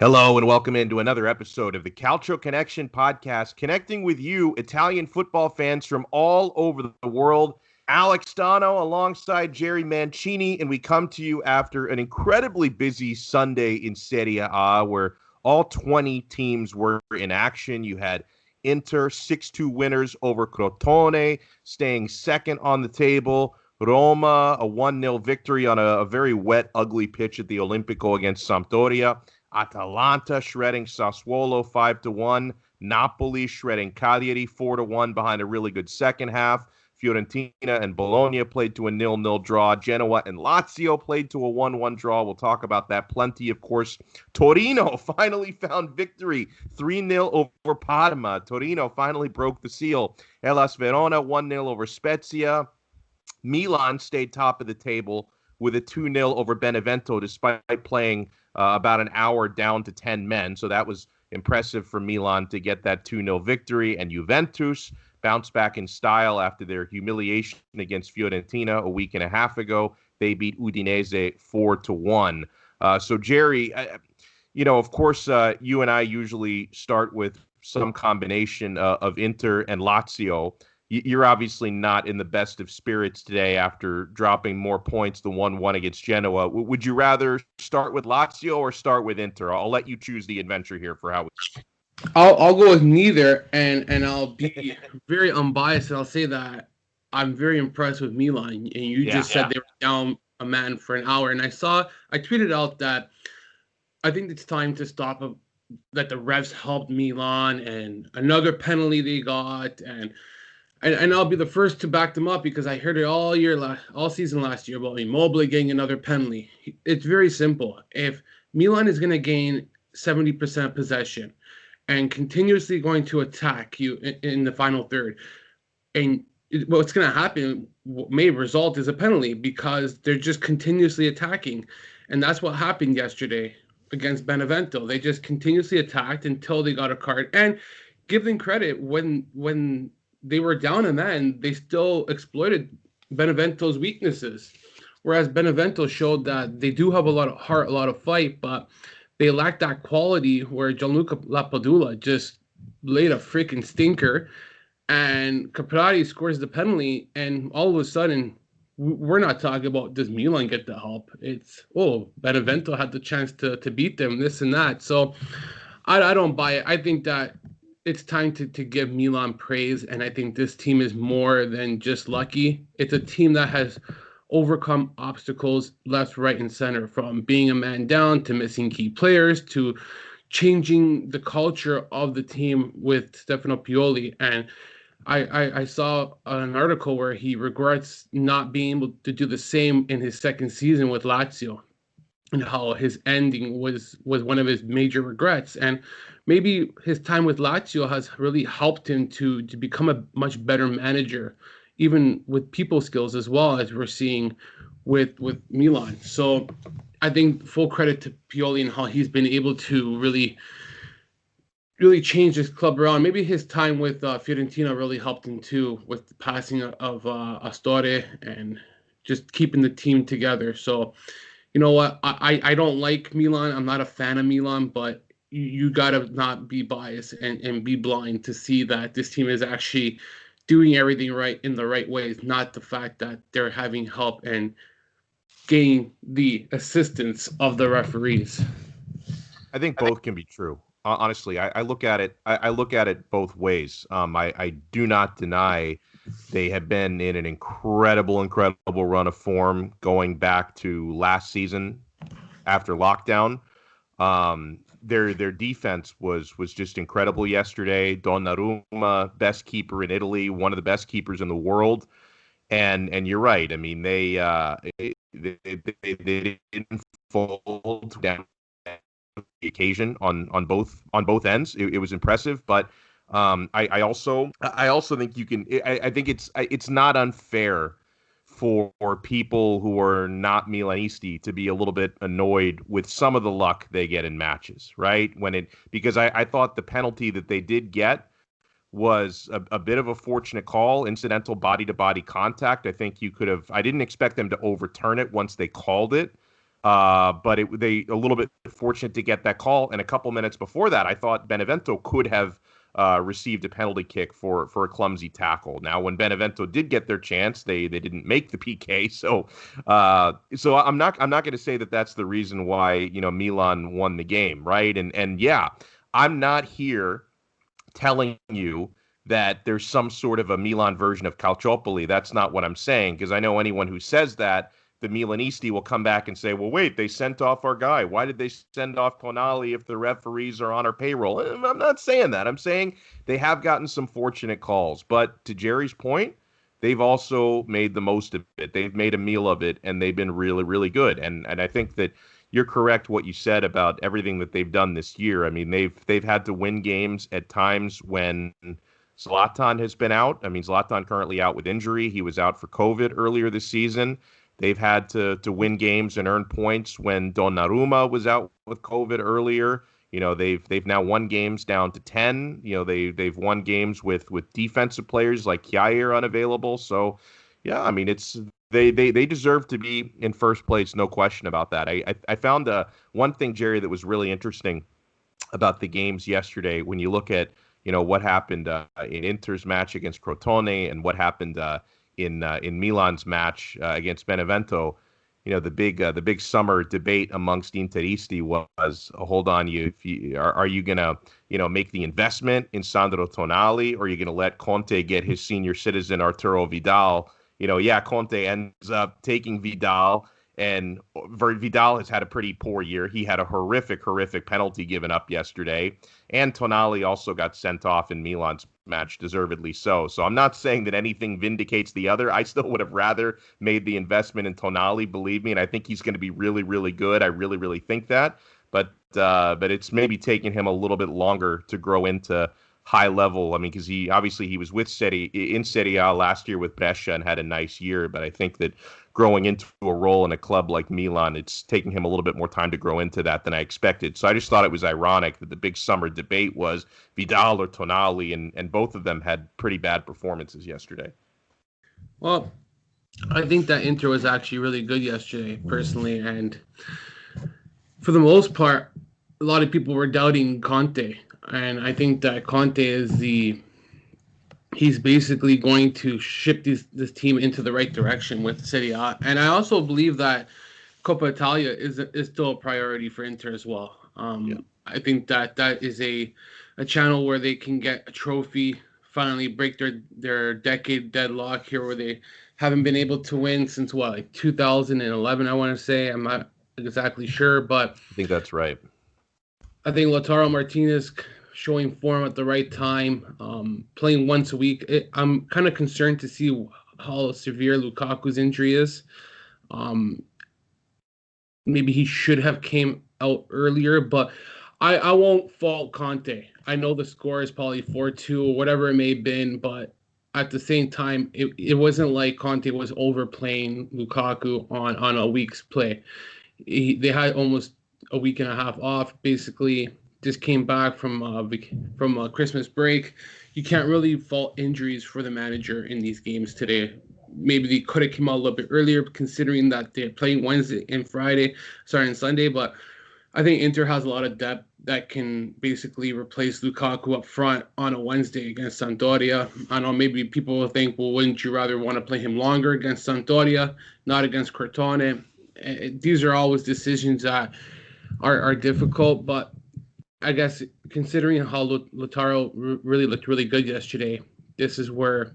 Hello and welcome into another episode of the Calcio Connection podcast, connecting with you, Italian football fans from all over the world. Alex Donno alongside Jerry Mancini, and we come to you after an incredibly busy Sunday in Serie A, where all 20 teams were in action. You had Inter 6-2 winners over Crotone, staying second on the table. Roma, a 1-0 victory on a very wet, ugly pitch at the Olimpico against Sampdoria. Atalanta shredding Sassuolo 5-1. Napoli shredding Cagliari 4-1 behind a really good second half. Fiorentina and Bologna played to a 0-0 draw. Genoa and Lazio played to a 1-1 draw. We'll talk about that plenty, of course. Torino finally found victory 3-0 over Parma. Torino finally broke the seal. Hellas Verona 1-0 over Spezia. Milan stayed top of the table with a 2-0 over Benevento despite playing about an hour down to 10 men. So that was impressive for Milan to get that 2-0 victory. And Juventus bounced back in style after their humiliation against Fiorentina a week and a half ago. They beat Udinese 4-1. So, Jerry, of course, you and I usually start with some combination of Inter and Lazio. You're obviously not in the best of spirits today after dropping more points than 1-1 against Genoa. Would you rather start with Lazio or start with Inter? I'll let you choose the adventure here for how we. I'll go with neither, and I'll be very unbiased, and I'll say that I'm very impressed with Milan. And you just said they were down a man for an hour, and I tweeted out that I think it's time to stop that the refs helped Milan, and another penalty they got, and I'll be the first to back them up because I heard it all season last year about Immobile getting another penalty. It's very simple. If Milan is going to gain 70% possession and continuously going to attack you in the final third, and what's going to happen may result is a penalty because they're just continuously attacking. And that's what happened yesterday against Benevento. They just continuously attacked until they got a card. And give them credit, when they were down a man, they still exploited Benevento's weaknesses. Whereas Benevento showed that they do have a lot of heart, a lot of fight, but they lack that quality where Gianluca Lapadula just laid a freaking stinker and Caprari scores the penalty, and all of a sudden, we're not talking about does Milan get the help. It's, Benevento had the chance to beat them, this and that. So I don't buy it. I think that it's time to give Milan praise, and I think this team is more than just lucky. It's a team that has overcome obstacles left, right, and center, from being a man down to missing key players to changing the culture of the team with Stefano Pioli. And I saw an article where he regrets not being able to do the same in his second season with Lazio, and how his ending was one of his major regrets. And maybe his time with Lazio has really helped him to become a much better manager, even with people skills, as well as we're seeing with Milan. So I think full credit to Pioli and how he's been able to really change this club around. Maybe his time with Fiorentina really helped him too, with the passing of Astore and just keeping the team together. So, you know what? I don't like Milan. I'm not a fan of Milan, but you got to not be biased and be blind to see that this team is actually doing everything right in the right ways, not the fact that they're having help and getting the assistance of the referees. I think both can be true. Honestly, I look at it. I look at it both ways. I do not deny they have been in an incredible run of form going back to last season after lockdown. Their defense was just incredible yesterday. Donnarumma, best keeper in Italy, one of the best keepers in the world. And you're right. I mean, they didn't fold down the occasion on both ends. It was impressive, but I also think you can. I think it's not unfair for people who are not Milanisti to be a little bit annoyed with some of the luck they get in matches, right? Because I thought the penalty that they did get was a bit of a fortunate call, incidental body-to-body contact. I think I didn't expect them to overturn it once they called it. But they a little bit fortunate to get that call. And a couple minutes before that, I thought Benevento could have received a penalty kick for a clumsy tackle. Now, when Benevento did get their chance, they didn't make the PK. So I'm not going to say that that's the reason why Milan won the game, right? And yeah, I'm not here telling you that there's some sort of a Milan version of Calciopoli. That's not what I'm saying, because I know anyone who says that, the Milanisti will come back and say, well, wait, they sent off our guy. Why did they send off Tonali if the referees are on our payroll? I'm not saying that. I'm saying they have gotten some fortunate calls. But to Jerry's point, they've also made the most of it. They've made a meal of it, and they've been really, really good. And I think that you're correct what you said about everything that they've done this year. I mean, they've had to win games at times when Zlatan has been out. I mean, Zlatan currently out with injury. He was out for COVID earlier this season. They've had to win games and earn points when Donnarumma was out with COVID earlier. They've now won games down to 10. They've won games with defensive players like Kjaer unavailable. So, yeah, I mean, they deserve to be in first place, no question about that. I found one thing, Jerry, that was really interesting about the games yesterday. When you look at what happened in Inter's match against Crotone and what happened in Milan's match against Benevento, the big summer debate amongst Interisti was, hold on, are you gonna make the investment in Sandro Tonali, or are you gonna let Conte get his senior citizen Arturo Vidal? Conte ends up taking Vidal, and Vidal has had a pretty poor year. He had a horrific penalty given up yesterday, and Tonali also got sent off in Milan's match, deservedly so. So I'm not saying that anything vindicates the other. I still would have rather made the investment in Tonali, believe me, and I think he's going to be really, really good. I really, really think that. But it's maybe taking him a little bit longer to grow into high level. I mean, because he was with in Serie A last year with Brescia and had a nice year. But I think that growing into a role in a club like Milan, it's taking him a little bit more time to grow into that than I expected. So I just thought it was ironic that the big summer debate was Vidal or Tonali, and both of them had pretty bad performances yesterday. Well, I think that Inter was actually really good yesterday, personally, and for the most part, a lot of people were doubting Conte, and I think that Conte is he's basically going to ship this team into the right direction with Serie A. And I also believe that Coppa Italia is still a priority for Inter as well. I think that is a channel where they can get a trophy, finally break their decade deadlock here, where they haven't been able to win since 2011, I want to say. I'm not exactly sure, but I think that's right. I think Lautaro Martinez showing form at the right time, playing once a week. I'm kind of concerned to see how severe Lukaku's injury is. Maybe he should have came out earlier, but I won't fault Conte. I know the score is probably 4-2 or whatever it may have been, but at the same time, it wasn't like Conte was overplaying Lukaku on a week's play. They had almost a week and a half off, basically. Just came back from a Christmas break. You can't really fault injuries for the manager in these games today. Maybe they could have come out a little bit earlier, considering that they're playing Wednesday and Sunday. But I think Inter has a lot of depth that can basically replace Lukaku up front on a Wednesday against Sampdoria. I know maybe people will think, well, wouldn't you rather want to play him longer against Sampdoria, not against Crotone? These are always decisions that are difficult, but I guess considering how Lautaro really looked really good yesterday, this is where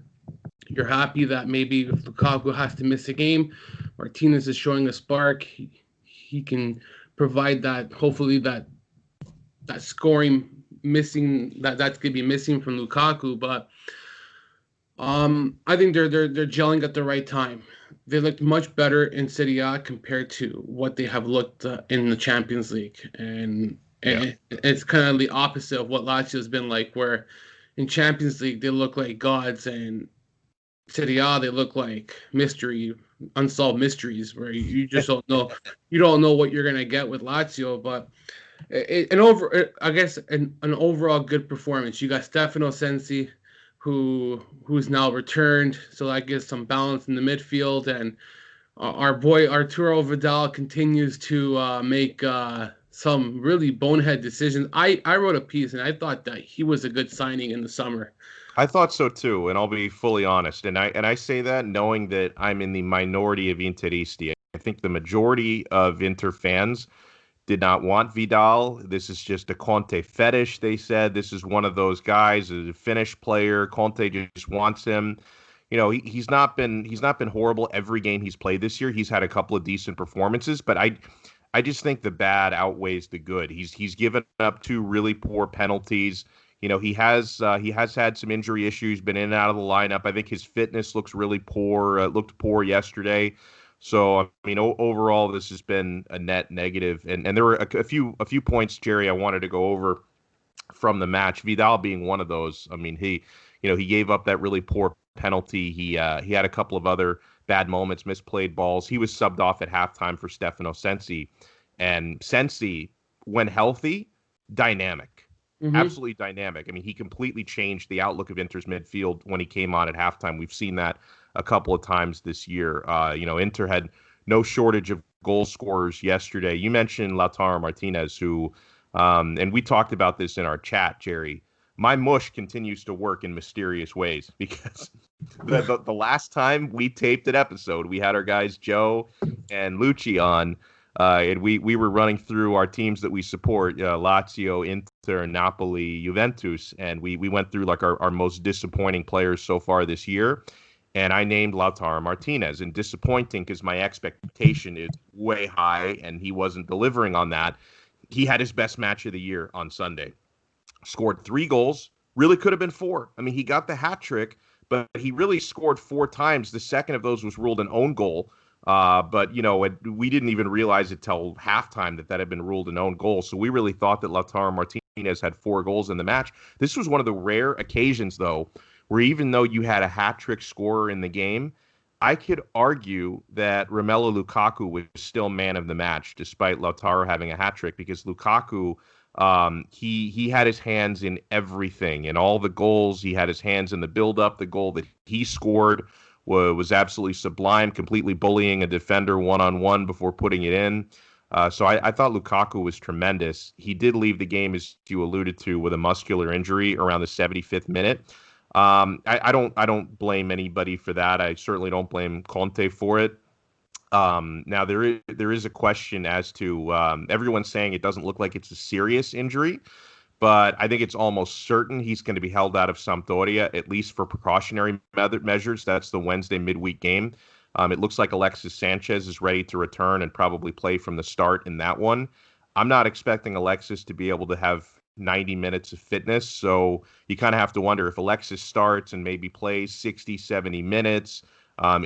you're happy that maybe if Lukaku has to miss a game, Martinez is showing a spark. He can provide that, hopefully that scoring missing that's going to be missing from Lukaku. But I think they're gelling at the right time. They looked much better in Serie A compared to what they have looked in the Champions League, and it's kind of the opposite of what Lazio has been like, where in Champions League they look like gods, and Serie A they look like unsolved mysteries, where you just don't know. You don't know what you're gonna get with Lazio, but an overall good performance. You got Stefano Sensi, who's now returned, so that gives some balance in the midfield, and our boy Arturo Vidal continues to make some really bonehead decisions. I wrote a piece and I thought that he was a good signing in the summer. I thought so too, and I'll be fully honest. And I say that knowing that I'm in the minority of Interisti. I think the majority of Inter fans did not want Vidal. This is just a Conte fetish, they said. This is one of those guys, a Finnish player. Conte just wants him. He's not been horrible every game he's played this year. He's had a couple of decent performances, but I just think the bad outweighs the good. He's given up two really poor penalties. He has had some injury issues, been in and out of the lineup. I think his fitness looks really poor. Looked poor yesterday. So I mean, overall, this has been a net negative. And there were a few points, Jerry, I wanted to go over from the match. Vidal being one of those. I mean, he gave up that really poor penalty. He had a couple of other bad moments, misplayed balls. He was subbed off at halftime for Stefano Sensi, and Sensi, when healthy, dynamic. Absolutely dynamic. I mean, he completely changed the outlook of Inter's midfield when he came on at halftime. We've seen that a couple of times this year. Inter had no shortage of goal scorers yesterday. You mentioned Lautaro Martinez, who, and we talked about this in our chat, Jerry. My mush continues to work in mysterious ways because the last time we taped an episode, we had our guys Joe and Lucci on. And we were running through our teams that we support, Lazio, Inter, Napoli, Juventus, and we went through like our most disappointing players so far this year. And I named Lautaro Martinez, and disappointing because my expectation is way high, and he wasn't delivering on that. He had his best match of the year on Sunday. Scored 3 goals, really could have been 4. I mean, he got the hat trick, but he really scored 4 times. The second of those was ruled an own goal. But we didn't even realize it till halftime that had been ruled an own goal. So we really thought that Lautaro Martinez had 4 goals in the match. This was one of the rare occasions, though, where even though you had a hat-trick scorer in the game, I could argue that Romelu Lukaku was still man of the match, despite Lautaro having a hat-trick, because Lukaku, he had his hands in everything. In all the goals, he had his hands in the build-up. The goal that he scored was absolutely sublime, completely bullying a defender one-on-one before putting it in. So I thought Lukaku was tremendous. He did leave the game, as you alluded to, with a muscular injury around the 75th minute. I don't blame anybody for that. I certainly don't blame Conte for it. Now there is a question as to everyone's saying it doesn't look like it's a serious injury, but I think it's almost certain he's going to be held out of Sampdoria, at least for precautionary measures. That's the Wednesday midweek game. It looks like Alexis Sanchez is ready to return and probably play from the start in that one. I'm not expecting Alexis to be able to have 90 minutes of fitness, so you kind of have to wonder if Alexis starts and maybe plays 60, 70 minutes.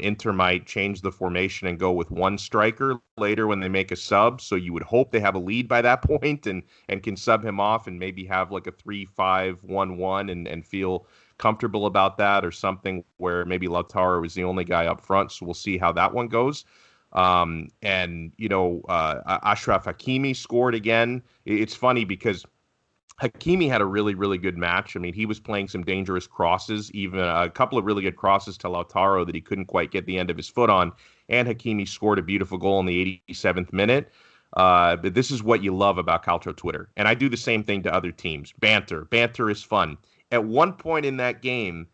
Inter might change the formation and go with one striker later when they make a sub. So you would hope they have a lead by that point and can sub him off and maybe have like a 3-5-1-1 and feel comfortable about that, or something where maybe Lautaro is the only guy up front. So we'll see how that one goes. Ashraf Hakimi scored again. It's funny because Hakimi had a really, really good match. I mean, he was playing some dangerous crosses, even a couple of really good crosses to Lautaro that he couldn't quite get the end of his foot on. And Hakimi scored a beautiful goal in the 87th minute. But this is what you love about Calcio Twitter. And I do the same thing to other teams. Banter. Banter is fun. At one point in that game,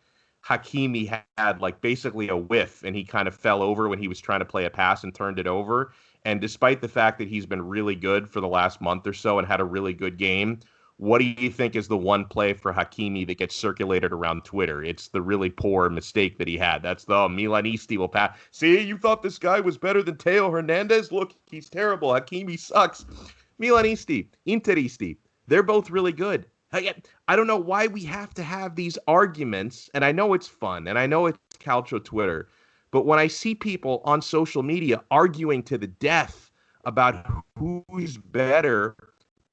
Hakimi had like basically a whiff, and he kind of fell over when he was trying to play a pass and turned it over. And despite the fact that he's been really good for the last month or so and had a really good game, what do you think is the one play for Hakimi that gets circulated around Twitter? It's the really poor mistake that he had. That's the Milanisti will pass. See, you thought this guy was better than Theo Hernandez? Look, he's terrible. Hakimi sucks. Milanisti, Interisti, they're both really good. I don't know why we have to have these arguments, and I know it's fun, and I know it's Calcio Twitter, but when I see people on social media arguing to the death about who's better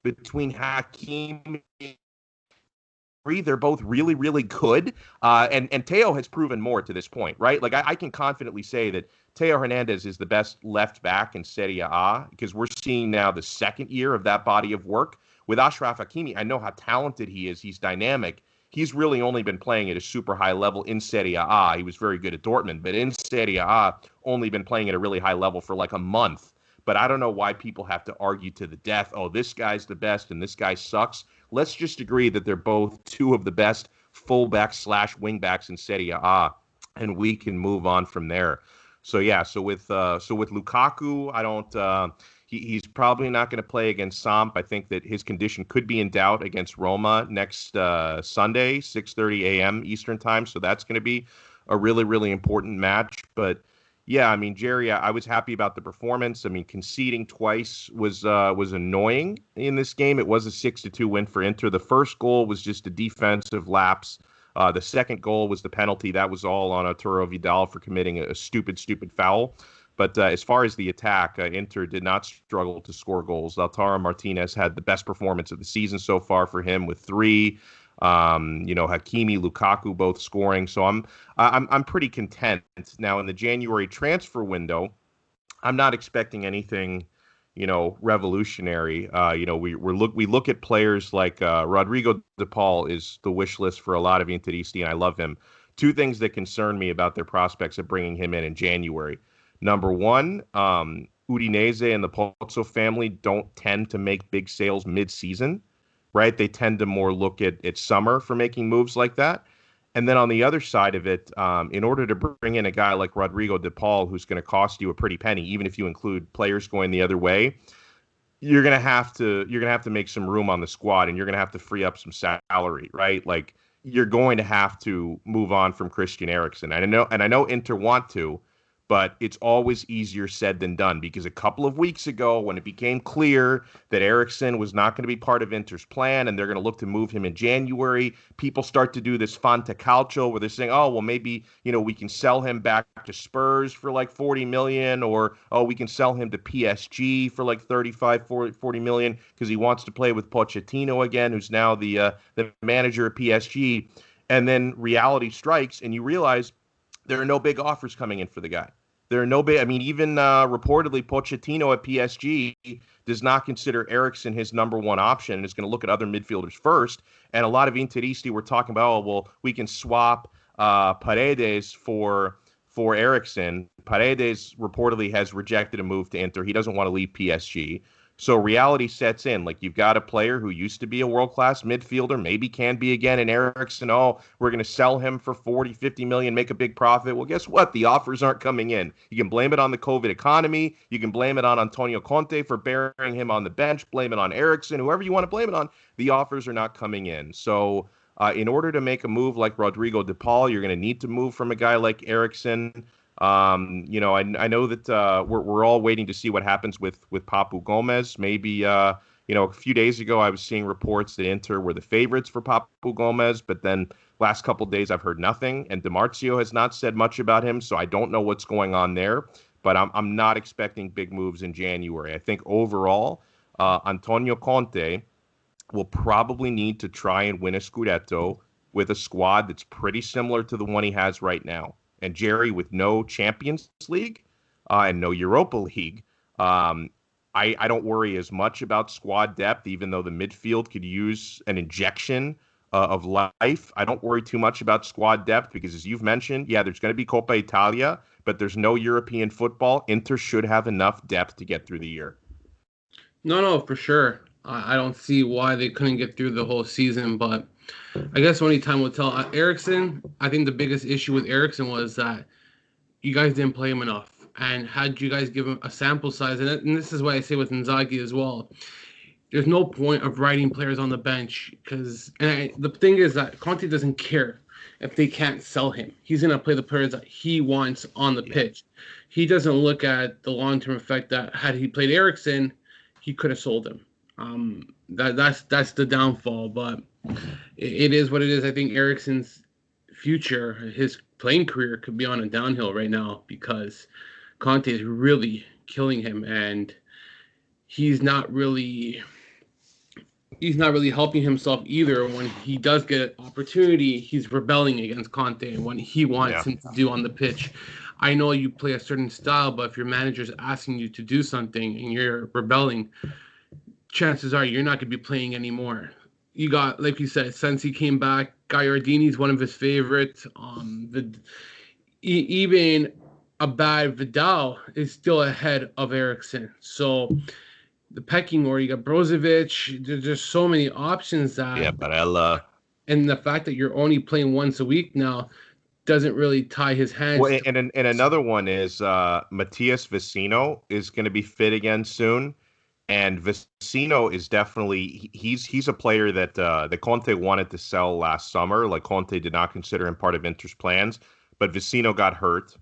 between Hakimi and they're both really, really good. And Theo has proven more to this point, right? Like I can confidently say that Theo Hernandez is the best left back in Serie A because we're seeing now the second year of that body of work. With Ashraf Hakimi, I know how talented he is. He's dynamic. he's really only been playing at a super high level in Serie A. He was very good at Dortmund, but in Serie A, only been playing at a really high level for like a month. But I don't know why people have to argue to the death, oh, this guy's the best and this guy sucks. Let's just agree that they're both two of the best fullbacks / wingbacks in Serie A, and we can move on from there. So yeah, so with Lukaku, I don't. He's probably not going to play against Samp. I think that his condition could be in doubt against Roma next Sunday, 6:30 a.m. Eastern time. So that's going to be a really, really important match. But yeah, I mean, Jerry, I was happy about the performance. I mean, conceding twice was annoying in this game. It was a 6-2 win for Inter. The first goal was just a defensive lapse. The second goal was the penalty. That was all on Arturo Vidal for committing a stupid foul. But as far as the attack, Inter did not struggle to score goals. Lautaro Martinez had the best performance of the season so far for him with 3. Hakimi, Lukaku both scoring. So I'm pretty content. Now in the January transfer window, I'm not expecting anything, revolutionary. We look at players like Rodrigo De Paul is the wish list for a lot of Interisti, and I love him. 2 things that concern me about their prospects of bringing him in January. Number one, Udinese and the Pozzo family don't tend to make big sales mid-season, right? They tend to more look at summer for making moves like that. And then on the other side of it, in order to bring in a guy like Rodrigo De Paul, who's going to cost you a pretty penny, even if you include players going the other way, you're going to have to make some room on the squad, and you're going to have to free up some salary, right? Like, you're going to have to move on from Christian Eriksen. I know Inter want to, but it's always easier said than done, because a couple of weeks ago, when it became clear that Eriksen was not going to be part of Inter's plan and they're going to look to move him in January, people start to do this Fanta Calcio where they're saying, oh, well, maybe, we can sell him back to Spurs for like 40 million, or, oh, we can sell him to PSG for like 35, 40 million because he wants to play with Pochettino again, who's now the manager of PSG. And then reality strikes and you realize there are no big offers coming in for the guy. There are no big. I mean, even reportedly, Pochettino at PSG does not consider Eriksen his number one option and is going to look at other midfielders first. And a lot of Interisti were talking about, oh, well, we can swap Paredes for Eriksen. Paredes reportedly has rejected a move to Inter. He doesn't want to leave PSG. So reality sets in. Like, you've got a player who used to be a world-class midfielder, maybe can be again, in Eriksen. Oh, we're going to sell him for 40, 50 million, make a big profit. Well, guess what? The offers aren't coming in. You can blame it on the COVID economy. You can blame it on Antonio Conte for burying him on the bench. Blame it on Eriksen. Whoever you want to blame it on, the offers are not coming in. So in order to make a move like Rodrigo De Paul, you're going to need to move from a guy like Eriksen. I know that we're all waiting to see what happens with Papu Gomez. Maybe a few days ago I was seeing reports that Inter were the favorites for Papu Gomez, but then last couple of days I've heard nothing, and Di Marzio has not said much about him, so I don't know what's going on there. But I'm not expecting big moves in January. I think overall, Antonio Conte will probably need to try and win a Scudetto with a squad that's pretty similar to the one he has right now. And Jerry, with no Champions League and no Europa League, I don't worry as much about squad depth, even though the midfield could use an injection of life. I don't worry too much about squad depth because, as you've mentioned, yeah, there's going to be Coppa Italia, but there's no European football. Inter should have enough depth to get through the year. No, for sure. I don't see why they couldn't get through the whole season, but I guess only time will tell. Eriksen, I think the biggest issue with Eriksen was that you guys didn't play him enough. And had you guys give him a sample size, and this is why I say with Inzaghi as well, there's no point of writing players on the bench because the thing is that Conte doesn't care if they can't sell him. He's going to play the players that he wants on the pitch. He doesn't look at the long-term effect that had he played Eriksen, he could have sold him. That's the downfall, but it is what it is. I think Eriksen's future, his playing career, could be on a downhill right now because Conte is really killing him, and he's not really helping himself either. When he does get an opportunity, he's rebelling against Conte and what he wants him to do on the pitch. I know you play a certain style, but if your manager's asking you to do something and you're rebelling, chances are you're not going to be playing anymore. You got, like you said, since he came back, Gagliardini's one of his favorites. Even a bad Vidal is still ahead of Eriksen. So the pecking order, you got Brozovic. There's just so many options that. Barella. And the fact that you're only playing once a week now doesn't really tie his hands. Well, and another one is Matias Vecino is going to be fit again soon. And Vecino is definitely he's a player that that Conte wanted to sell last summer. Like Conte did not consider him part of Inter's plans, but Vecino got hurt,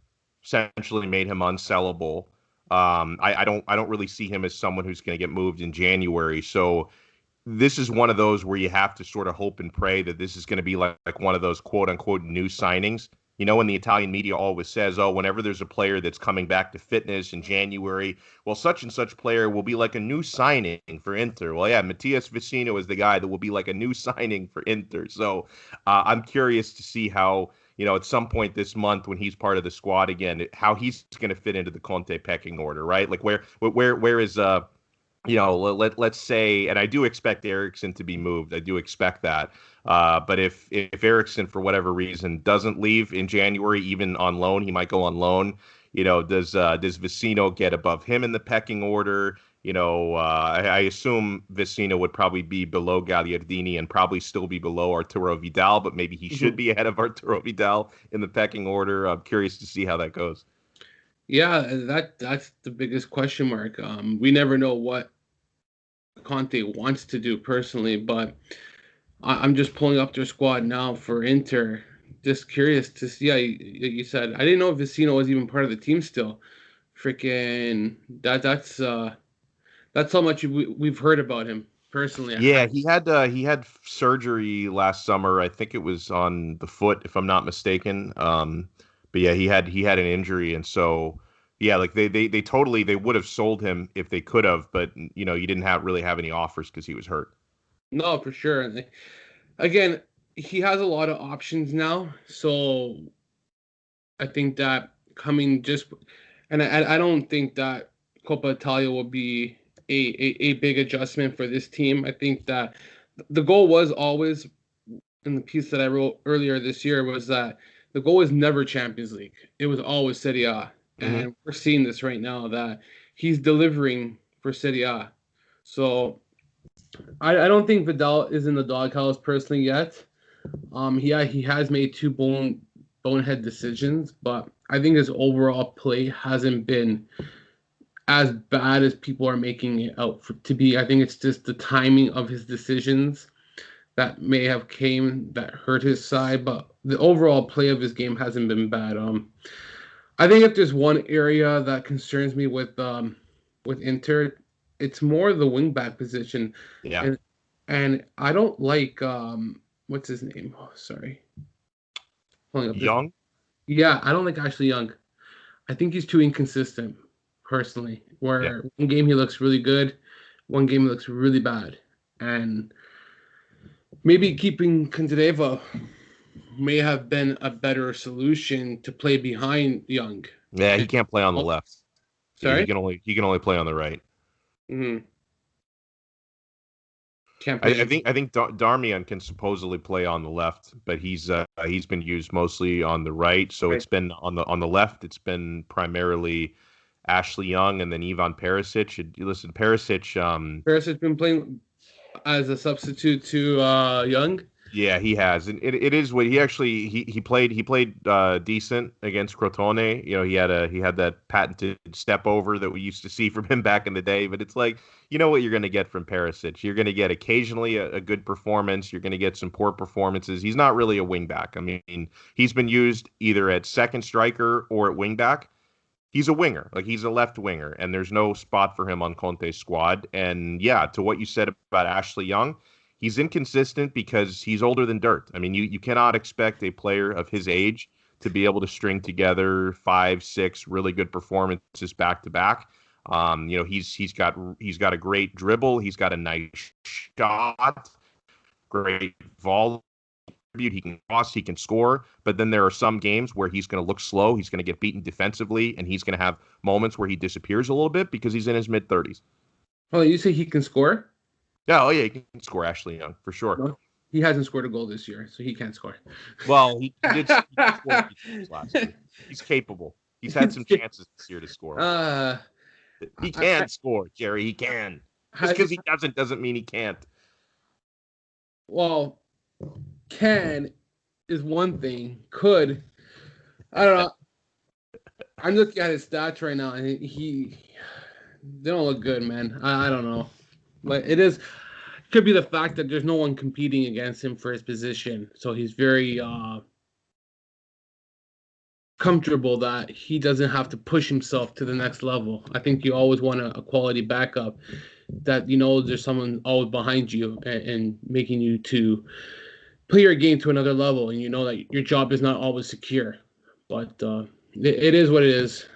essentially made him unsellable. I don't really see him as someone who's going to get moved in January. So this is one of those where you have to sort of hope and pray that this is going to be like one of those quote unquote new signings. You know, when the Italian media always says, oh, whenever there's a player that's coming back to fitness in January, well, such and such player will be like a new signing for Inter. Well, yeah, Matias Vecino is the guy that will be like a new signing for Inter. So I'm curious to see how, you know, at some point this month when he's part of the squad again, how he's going to fit into the Conte pecking order, right? Like where is you know, let's say, and I do expect Eriksen to be moved. I do expect that. But if Eriksen, for whatever reason, doesn't leave in January, even on loan, he might go on loan. You know, does Vecino get above him in the pecking order? You know, I assume Vecino would probably be below Gagliardini and probably still be below Arturo Vidal, but maybe he should be ahead of Arturo Vidal in the pecking order. I'm curious to see how that goes. Yeah, that's the biggest question mark. We never know what Conte wants to do personally, but I'm just pulling up their squad now for Inter. Just curious to see. Yeah, you said I didn't know if Vecino was even part of the team still. Freaking that's how much we've heard about him personally. Yeah, he had surgery last summer. I think it was on the foot, if I'm not mistaken. But yeah, he had an injury, and so yeah, like they totally they would have sold him if they could have, but you know, you didn't really have any offers because he was hurt. No, for sure. Again, he has a lot of options now, so I think that coming and I don't think that Coppa Italia will be a big adjustment for this team. I think that the goal was always, in the piece that I wrote earlier this year, was that the goal was never Champions League. It was always Serie A. And we're seeing this right now that he's delivering for Serie A. So I don't think Vidal is in the doghouse personally yet. He has made two bonehead decisions, but I think his overall play hasn't been as bad as people are making it out to be. I think it's just the timing of his decisions that may have that hurt his side, but the overall play of his game hasn't been bad. I think if there's one area that concerns me with Inter, it's more the wingback position. Yeah. And I don't like what's his name? Oh, sorry. Young? Yeah, I don't like Ashley Young. I think he's too inconsistent, personally. Where one game he looks really good, one game he looks really bad. And maybe keeping Candreva may have been a better solution to play behind Young. Yeah, he can't play on the left. Sorry? He can only play on the right. Mm-hmm. I think Darmian can supposedly play on the left, but he's been used mostly on the right. So It's been on the left. It's been primarily Ashley Young and then Ivan Perisic. Listen, Perisic been playing as a substitute to Young. Yeah, he has, and it is what he played decent against Crotone. You know, he had that patented step over that we used to see from him back in the day. But it's like, you know what you're going to get from Perisic. You're going to get occasionally a good performance. You're going to get some poor performances. He's not really a wingback. I mean, he's been used either at second striker or at wingback. He's a winger, like he's a left winger, and there's no spot for him on Conte's squad. And yeah, to what you said about Ashley Young. He's inconsistent because he's older than dirt. I mean, you cannot expect a player of his age to be able to string together 5-6 really good performances back to back. You know, he's got a great dribble. He's got a nice shot, great volley. He can cross, he can score. But then there are some games where he's going to look slow. He's going to get beaten defensively, and he's going to have moments where he disappears a little bit because he's in his mid-30s. Oh, you say he can score? Yeah, he can score Ashley Young for sure. He hasn't scored a goal this year, so he can't score. Well, he did score last year. He's capable. He's had some chances this year to score. He can score, Jerry. He can. Just because he doesn't mean he can't. Well, can is one thing. Could, I don't know. I'm looking at his stats right now, and they don't look good, man. I don't know, but could be the fact that there's no one competing against him for his position, so he's very comfortable that he doesn't have to push himself to the next level. I think you always want a quality backup that there's someone always behind you and making you to play your game to another level, and that your job is not always secure. But it is what it is.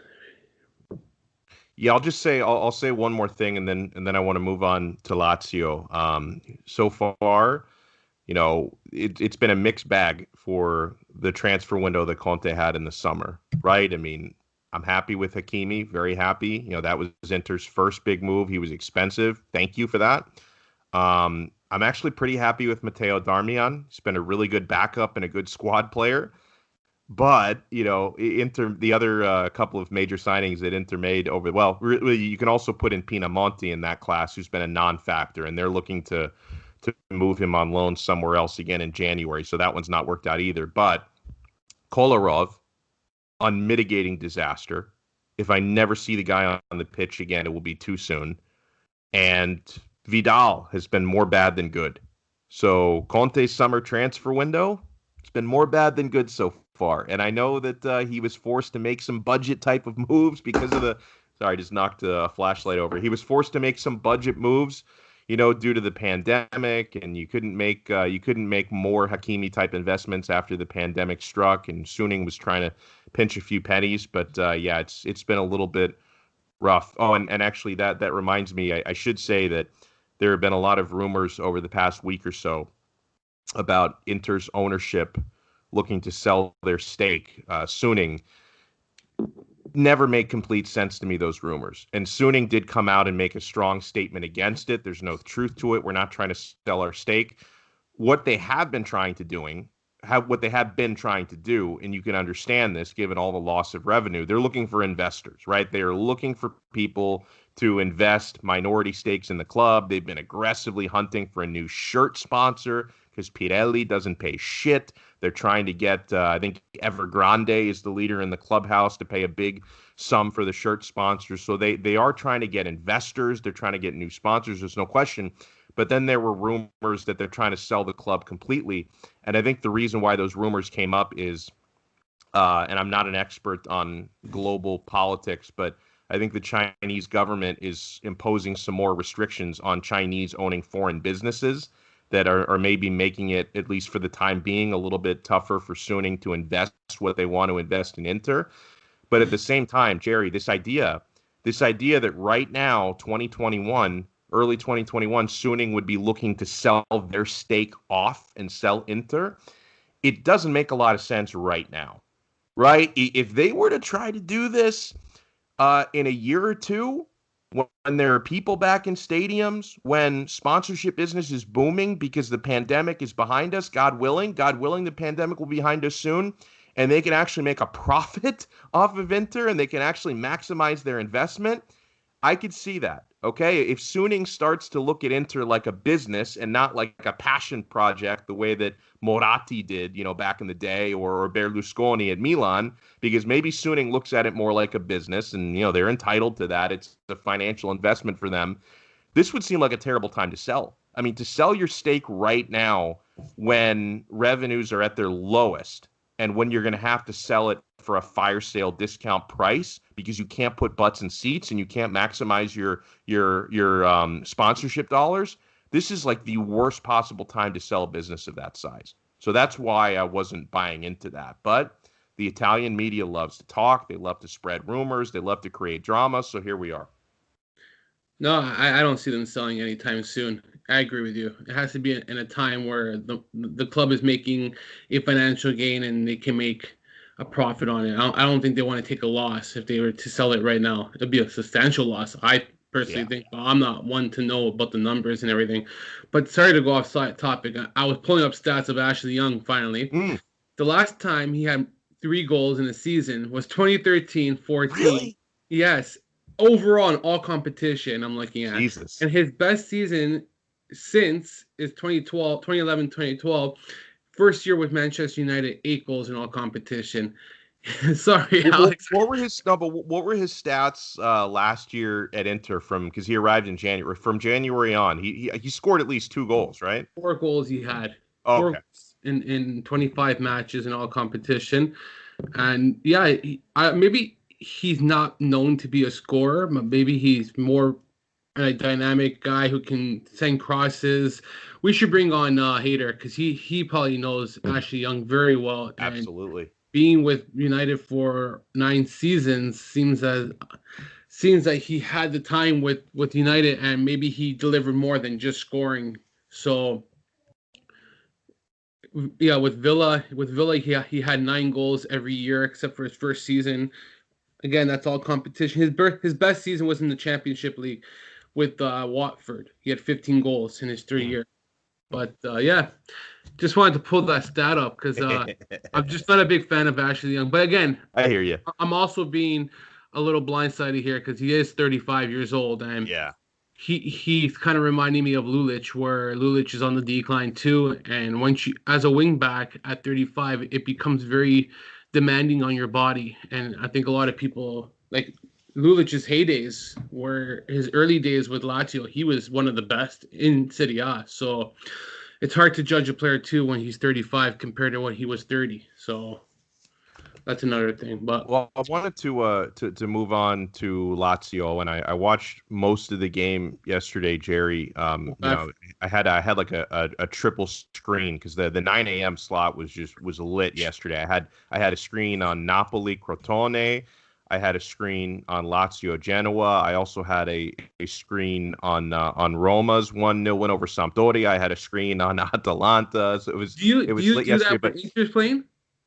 Yeah, I'll say one more thing, and then I want to move on to Lazio. So far, it's been a mixed bag for the transfer window that Conte had in the summer, right? I mean, I'm happy with Hakimi, very happy. That was Inter's first big move. He was expensive. Thank you for that. I'm actually pretty happy with Matteo Darmian. He's been a really good backup and a good squad player. But, Inter, the other couple of major signings that Inter made really, you can also put in Pinamonti in that class, who's been a non-factor, and they're looking to move him on loan somewhere else again in January. So that one's not worked out either. But Kolarov, unmitigating disaster. If I never see the guy on the pitch again, it will be too soon. And Vidal has been more bad than good. So Conte's summer transfer window, it's been more bad than good so far. And I know that he was forced to make some budget type of moves because of sorry, I just knocked a flashlight over. He was forced to make some budget moves, due to the pandemic, and you couldn't make more Hakimi type investments after the pandemic struck, and Suning was trying to pinch a few pennies. But yeah, it's been a little bit rough. Oh, and actually that reminds me, I should say that there have been a lot of rumors over the past week or so about Inter's ownership looking to sell their stake. Suning never made complete sense to me, those rumors. And Suning did come out and make a strong statement against it. There's no truth to it. We're not trying to sell our stake. What they have been trying to do, and you can understand this given all the loss of revenue, they're looking for investors, right? They are looking for people to invest minority stakes in the club. They've been aggressively hunting for a new shirt sponsor because Pirelli doesn't pay shit. They're trying to get, I think Evergrande is the leader in the clubhouse, to pay a big sum for the shirt sponsors. So they are trying to get investors. They're trying to get new sponsors. There's no question. But then there were rumors that they're trying to sell the club completely. And I think the reason why those rumors came up is, and I'm not an expert on global politics, but I think the Chinese government is imposing some more restrictions on Chinese owning foreign businesses that are maybe making it, at least for the time being, a little bit tougher for Suning to invest what they want to invest in Inter. But at the same time, Jerry, this idea that right now, 2021, early 2021, Suning would be looking to sell their stake off and sell Inter, it doesn't make a lot of sense right now, right? If they were to try to do this in a year or two, when there are people back in stadiums, when sponsorship business is booming because the pandemic is behind us, God willing, the pandemic will be behind us soon, and they can actually make a profit off of Inter and they can actually maximize their investment, I could see that. Okay, if Suning starts to look at Inter like a business and not like a passion project, the way that Moratti did, back in the day, or Berlusconi at Milan, because maybe Suning looks at it more like a business, and they're entitled to that. It's a financial investment for them. This would seem like a terrible time to sell. I mean, to sell your stake right now when revenues are at their lowest, and when you're going to have to sell it for a fire sale discount price because you can't put butts in seats and you can't maximize your sponsorship dollars. This is like the worst possible time to sell a business of that size. So that's why I wasn't buying into that. But the Italian media loves to talk. They love to spread rumors. They love to create drama. So here we are. No, I don't see them selling anytime soon. I agree with you. It has to be in a time where the club is making a financial gain and they can make a profit on it. I don't think they want to take a loss if they were to sell it right now. It'd be a substantial loss, I personally think. But I'm not one to know about the numbers and everything. But sorry to go off side topic. I was pulling up stats of Ashley Young finally. The last time he had 3 goals in a season was 2013-14. Really? Yes. Overall in all competition, I'm looking at. Jesus. And his best season since is 2011-2012. First year with Manchester United, 8 goals in all competition. Sorry, Alex. What were his stats last year at Inter because he arrived in January. From January on, he scored at least 2 goals, right? 4 goals he had. Oh, 4 okay. goals in 25 matches in all competition. And yeah, maybe he's not known to be a scorer, but maybe he's more a dynamic guy who can send crosses. We should bring on Hader because he probably knows Ashley Young very well. Absolutely. Being with United for 9 seasons seems that he had the time with United, and maybe he delivered more than just scoring. So yeah, with Villa he had 9 goals every year except for his first season. Again, that's all competition. His best season was in the Championship League with Watford. He had 15 goals in his 3 years. But yeah, just wanted to pull that stat up because I'm just not a big fan of Ashley Young. But again, I hear you. I'm also being a little blindsided here because he is 35 years old, and he's kind of reminding me of Lulic, where Lulic is on the decline too. And once you, as a wing back at 35, it becomes very demanding on your body. And I think a lot of people like Lulic's heydays, where his early days with Lazio, he was one of the best in Serie A. So it's hard to judge a player too when he's 35 compared to when he was 30. So that's another thing. But I wanted to move on to Lazio, and I watched most of the game yesterday, Jerry. You know, I had like a triple screen because the 9 a.m. slot was lit yesterday. I had a screen on Napoli Crotone. I had a screen on Lazio Genoa. I also had a screen on Roma's 1-0 win over Sampdoria. I had a screen on Atalanta. So it was lit yesterday. But Inter's playing?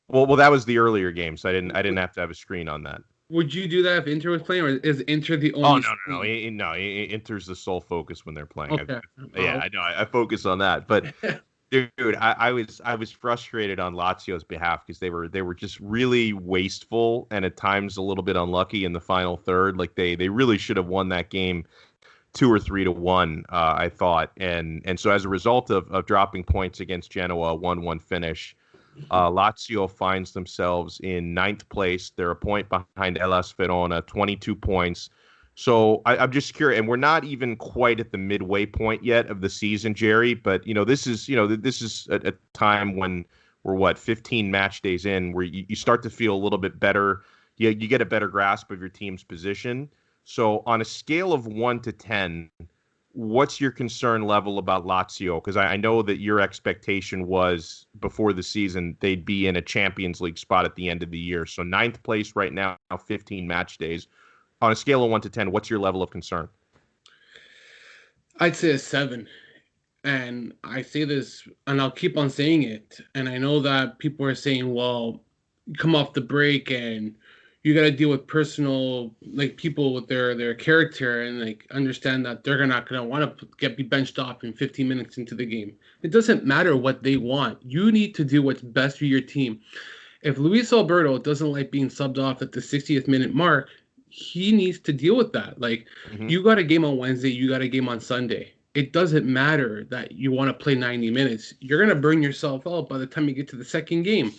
Well, that was the earlier game, so I didn't have to have a screen on that. Would you do that if Inter was playing, or is Inter the only? No. Inter's the sole focus when they're playing. Okay. I know. I focus on that, but. Dude, I was frustrated on Lazio's behalf because they were just really wasteful and at times a little bit unlucky in the final third. Like they really should have won that game 2 or 3-1, I thought. And so as a result of dropping points against Genoa, 1-1 finish, Lazio finds themselves in 9th place. They're a point behind Hellas Verona, 22 points. So I'm just curious, and we're not even quite at the midway point yet of the season, Jerry. But this is a time when we're 15 match days in, where you start to feel a little bit better. You get a better grasp of your team's position. So on a scale of 1 to 10, what's your concern level about Lazio? Because I know that your expectation was before the season they'd be in a Champions League spot at the end of the year. So 9th place right now, 15 match days. On a scale of 1 to 10, what's your level of concern? I'd say a 7. And I say this, and I'll keep on saying it. And I know that people are saying, well, come off the break and you got to deal with personal, like people with their character and like understand that they're not going to want to be benched off in 15 minutes into the game. It doesn't matter what they want. You need to do what's best for your team. If Luis Alberto doesn't like being subbed off at the 60th minute mark, he needs to deal with that. Like, you got a game on Wednesday, you got a game on Sunday. It doesn't matter that you want to play 90 minutes. You're going to burn yourself out by the time you get to the second game.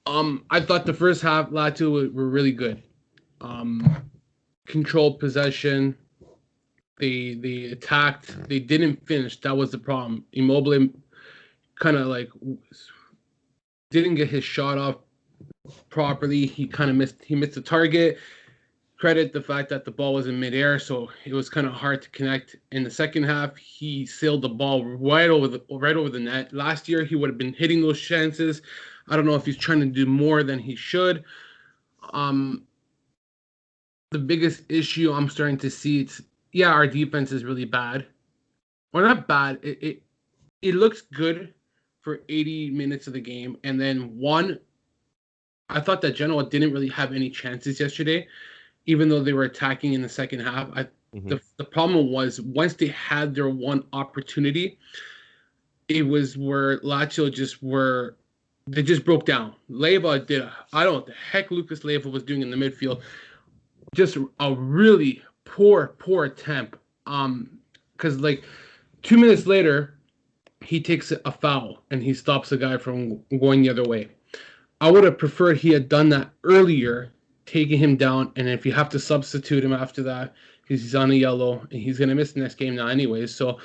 I thought the first half, Lazio were really good. Controlled possession. They attacked. They didn't finish. That was the problem. Immobile kind of like didn't get his shot off properly. He missed the target. Credit the fact that the ball was in midair, so it was kind of hard to connect. In the second half, he sailed the ball right over the net. Last year, he would have been hitting those chances. I don't know if he's trying to do more than he should. The biggest issue I'm starting to see, our defense is really bad. Well, not bad. It looks good for 80 minutes of the game, and then I thought that Genoa didn't really have any chances yesterday. even though they were attacking in the second half. The problem was once they had their one opportunity, it was where Lazio they just broke down. Leiva I don't know what the heck Lucas Leiva was doing in the midfield. Just a really poor attempt. Because like 2 minutes later, he takes a foul and he stops the guy from going the other way. I would have preferred he had done that earlier, taking him down, and if you have to substitute him after that, because he's on a yellow and he's going to miss the next game now anyways, so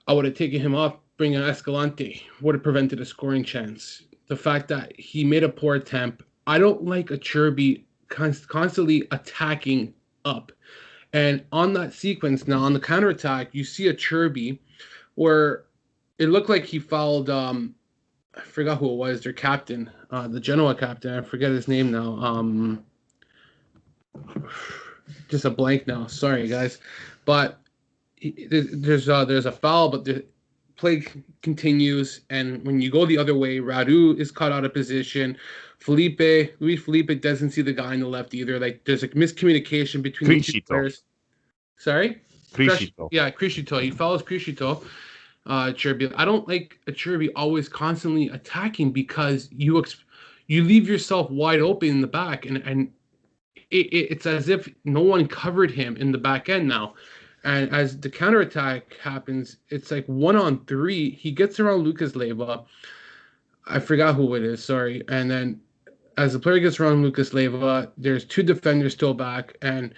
I would have taken him off, bringing Escalante, would have prevented a scoring chance. The fact that he made a poor attempt, I don't like Acerbi constantly attacking up. And on that sequence now, on the counterattack, you see Acerbi where it looked like he fouled, I forgot who it was, their captain, the Genoa captain. I forget his name now. Just a blank now. Sorry, guys. But there's a foul, but the play continues. And when you go the other way, Radu is caught out of position. Luis Felipe doesn't see the guy on the left either. Like, there's a miscommunication between the two players. Sorry? Criscito. Yeah, Criscito. He follows Criscito. Acerbi. I don't like Acerbi always constantly attacking because you leave yourself wide open in the back, and it's as if no one covered him in the back end now. And as the counterattack happens, it's like 1-on-3. He gets around Lucas Leiva. I forgot who it is, sorry. And then as the player gets around Lucas Leiva, there's two defenders still back, and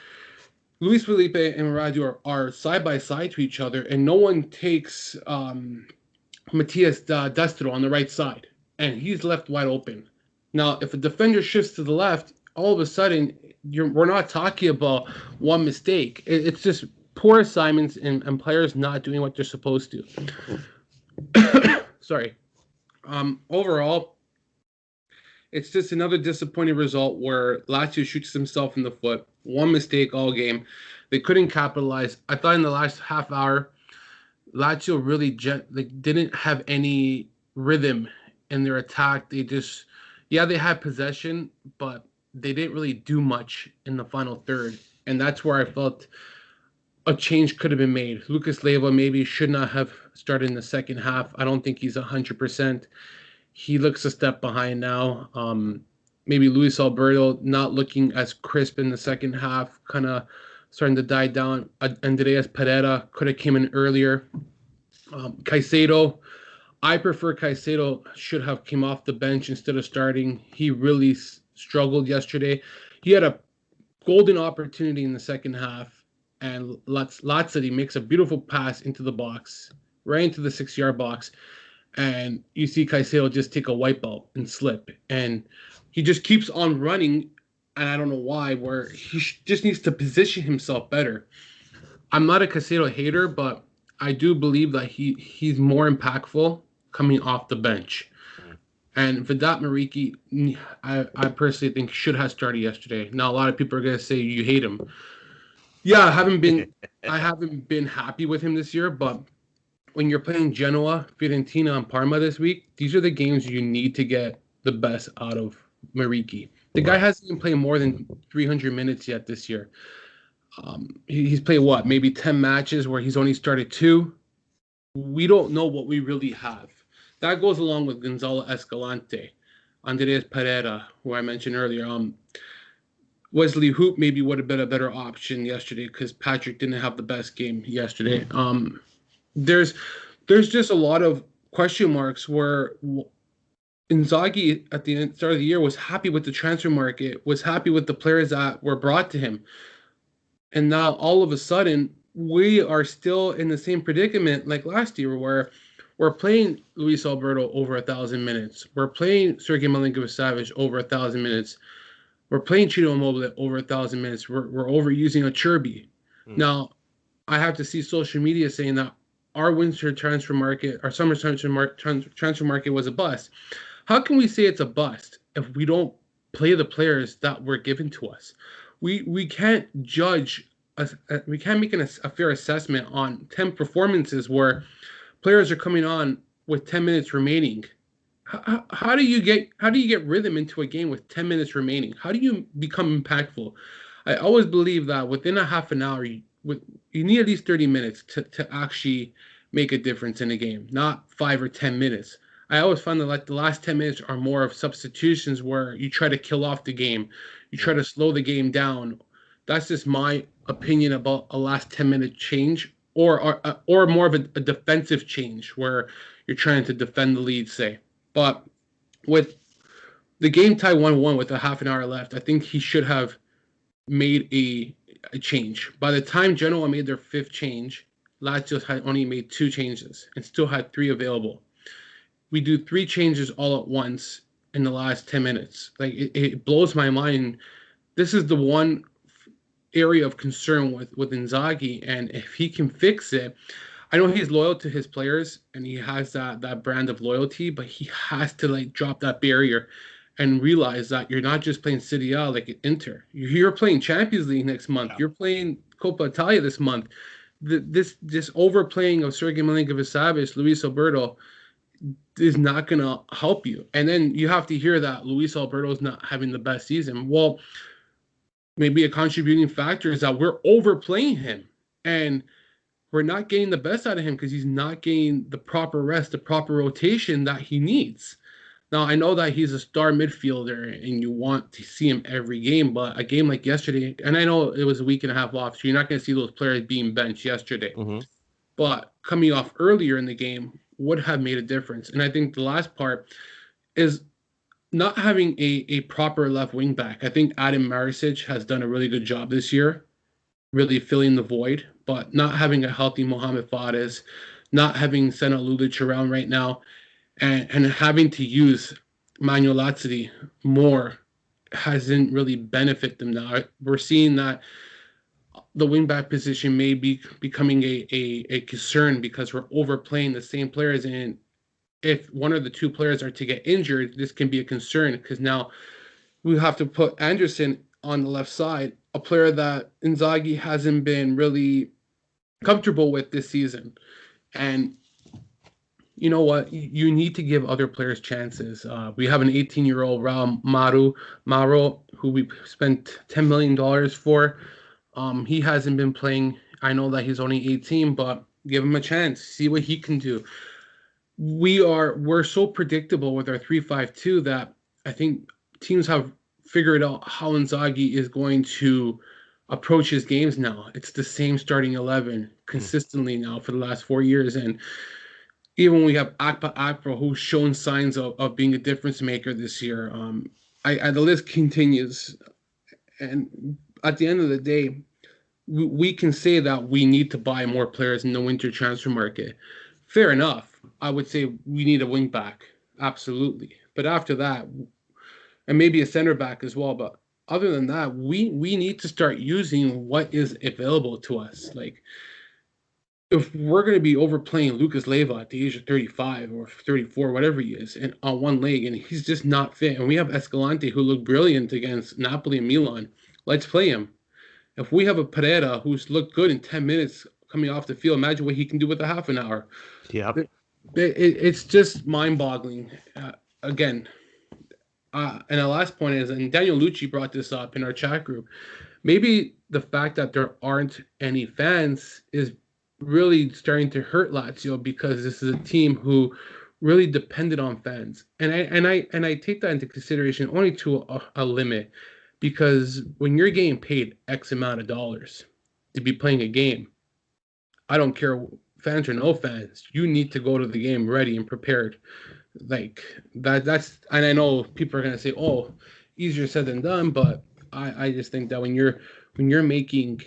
Luis Felipe and Radu are side by side to each other, and no one takes Matias Destro on the right side, and he's left wide open. Now, if a defender shifts to the left, all of a sudden we're not talking about one mistake. It's just poor assignments and players not doing what they're supposed to. Sorry. Overall, it's just another disappointing result where Lazio shoots himself in the foot. One mistake all game. They couldn't capitalize. I thought in the last half hour, Lazio really didn't have any rhythm in their attack. They just, they had possession, but they didn't really do much in the final third. And that's where I felt a change could have been made. Lucas Leiva maybe should not have started in the second half. I don't think he's 100%. He looks a step behind now. Maybe Luis Alberto not looking as crisp in the second half, kind of starting to die down. Andreas Pereira could have came in earlier. Caicedo, I prefer Caicedo should have came off the bench instead of starting. He really struggled yesterday. He had a golden opportunity in the second half, and Lazzari makes a beautiful pass into the box, right into the 6-yard box, and you see Caicedo just take a wipeout and slip, and he just keeps on running, and I don't know why, where he just needs to position himself better. I'm not a Caicedo hater, but I do believe that he's more impactful coming off the bench. And Vedat Mariki, I personally think should have started yesterday. Now, a lot of people are going to say you hate him. Yeah, I haven't been happy with him this year, but when you're playing Genoa, Fiorentina, and Parma this week, these are the games you need to get the best out of Mariki. The guy hasn't even played more than 300 minutes yet this year. He's played maybe 10 matches where he's only started 2. We don't know what we really have. That goes along with Gonzalo Escalante, Andreas Pereira, who I mentioned earlier. Wesley Hoop maybe would have been a better option yesterday because Patrick didn't have the best game yesterday. There's just a lot of question marks where Inzaghi at the start of the year was happy with the transfer market, was happy with the players that were brought to him. And now all of a sudden, we are still in the same predicament like last year where we're playing Luis Alberto over 1,000 minutes. We're playing Sergei Milinkovic-Savic over 1,000 minutes. We're playing Ciro Immobile over 1,000 minutes. We're overusing Acerbi. Now, I have to see social media saying that our winter transfer market, our summer transfer market was a bust. How can we say it's a bust if we don't play the players that were given to us? We can't judge, we can't make a fair assessment on 10 performances where players are coming on with 10 minutes remaining. How do you get rhythm into a game with 10 minutes remaining? How do you become impactful? I always believe that within a half an hour, you need at least 30 minutes to actually make a difference in a game, not 5 or 10 minutes. I always find that like the last 10 minutes are more of substitutions where you try to kill off the game, you try to slow the game down. That's just my opinion about a last 10-minute change, or more of a defensive change where you're trying to defend the lead, say. But with the game tie 1-1 with a half an hour left, I think he should have made a change. By the time Genoa made their fifth change, Lazio had only made 2 changes and still had 3 available. We do 3 changes all at once in the last 10 minutes. Like it blows my mind. This is the one area of concern with Inzaghi, and if he can fix it, I know he's loyal to his players and he has that brand of loyalty, but he has to like drop that barrier and realize that you're not just playing Serie A like Inter. You're playing Champions League next month. Yeah. You're playing Coppa Italia this month. This overplaying of Sergei Milinkovic-Savic, Luis Alberto, is not going to help you. And then you have to hear that Luis Alberto is not having the best season. Well, maybe a contributing factor is that we're overplaying him. And we're not getting the best out of him because he's not getting the proper rest, the proper rotation that he needs. Now, I know that he's a star midfielder and you want to see him every game, but a game like yesterday, and I know it was a week and a half off, so you're not going to see those players being benched yesterday. Mm-hmm. But coming off earlier in the game would have made a difference. And I think the last part is not having a proper left wing back. I think Adam Maricic has done a really good job this year, really filling the void, but not having a healthy Mohamed Fades, not having Senat Lulic around right now, and having to use Manuel Lazzari more hasn't really benefited them now. We're seeing that the wingback position may be becoming a concern because we're overplaying the same players, and if one of the 2 players are to get injured, this can be a concern because now we have to put Anderson on the left side, a player that Inzaghi hasn't been really comfortable with this season. And you know what? You need to give other players chances. We have an 18-year-old Raul Maro, who we spent $10 million for. He hasn't been playing. I know that he's only 18, but give him a chance. See what he can do. We're so predictable with our 3-5-2 that I think teams have figured out how Inzaghi is going to approach his games now. It's the same starting 11 consistently now for the last 4 years. And even when we have Akpa, who's shown signs of being a difference maker this year, the list continues. And at the end of the day, we can say that we need to buy more players in the winter transfer market. Fair enough. I would say we need a wing back. Absolutely. But after that, and maybe a center back as well. But other than that, we need to start using what is available to us. Like, if we're going to be overplaying Lucas Leiva at the age of 35 or 34, whatever he is, and on one leg, and he's just not fit, and we have Escalante who looked brilliant against Napoli and Milan, let's play him. If we have a Pereira who's looked good in 10 minutes coming off the field, imagine what he can do with a half an hour. Yeah. It's just mind-boggling. Again, and the last point is, and Daniel Lucci brought this up in our chat group, maybe the fact that there aren't any fans is really starting to hurt Lazio because this is a team who really depended on fans. And I take that into consideration only to a limit, because when you're getting paid X amount of dollars to be playing a game, I don't care fans or no fans, you need to go to the game ready and prepared. Like that's, and I know people are gonna say, oh, easier said than done, but I just think that when you're making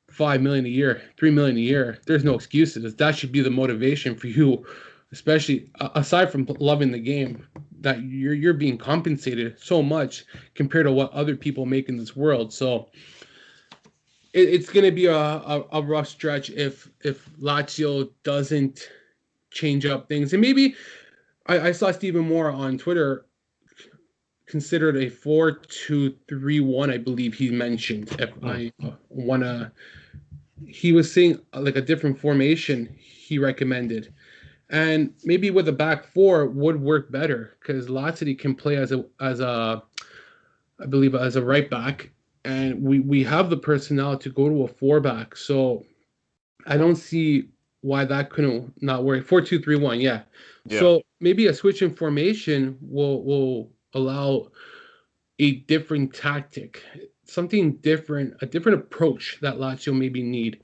$5 million a year, $3 million a year, there's no excuses. That should be the motivation for you, especially aside from loving the game, that you're being compensated so much compared to what other people make in this world. So it's going to be a rough stretch if Lazio doesn't change up things. And maybe I saw Stephen Moore on Twitter considered a 4-2-3-1, I believe he mentioned. If I want to, he was saying like a different formation he recommended. And maybe with a back four would work better because Lazzari can play as a I believe as a right back, and we have the personnel to go to a 4-back. So I don't see why that couldn't not work. 4-2-3-1, yeah. So maybe a switch in formation will allow a different tactic, something different, a different approach that Lazio maybe need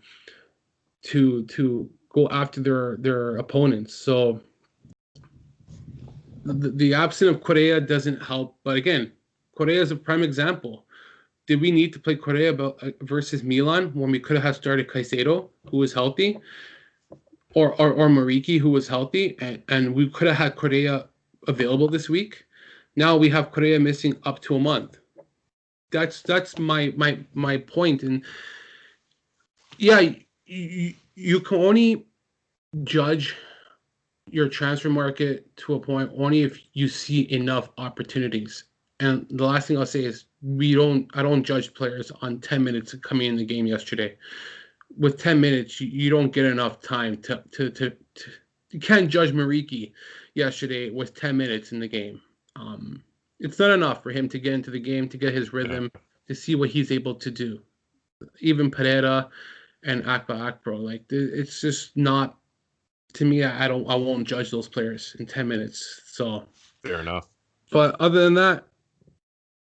to go after their opponents. So the absence of Correa doesn't help. But again, Correa is a prime example. Did we need to play Correa versus Milan when we could have started Caicedo, who was healthy, or Mariki, who was healthy, and we could have had Correa available this week? Now we have Correa missing up to a month. That's my point. And yeah, you can only judge your transfer market to a point only if you see enough opportunities. And the last thing I'll say is I don't judge players on 10 minutes coming in the game yesterday. With 10 minutes, you don't get enough time to you can't judge Mariki yesterday with 10 minutes in the game. It's not enough for him to get into the game, to get his rhythm, to see what he's able to do. Even Pereira and Akbro, like it's just not. To me, I won't judge those players in 10 minutes. So fair enough. But other than that,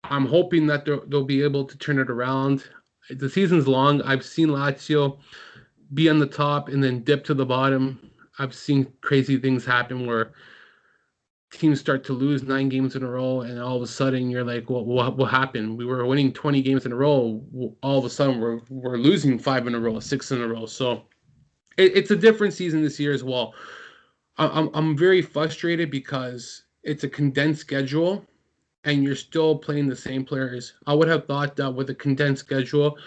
I'm hoping that they'll be able to turn it around. The season's long. I've seen Lazio be on the top and then dip to the bottom. I've seen crazy things happen where teams start to lose 9 games in a row, and all of a sudden you're like, well, what happened? We were winning 20 games in a row. All of a sudden we're losing 5 in a row, 6 in a row. So it's a different season this year as well. I'm very frustrated because it's a condensed schedule and you're still playing the same players. I would have thought that with a condensed schedule,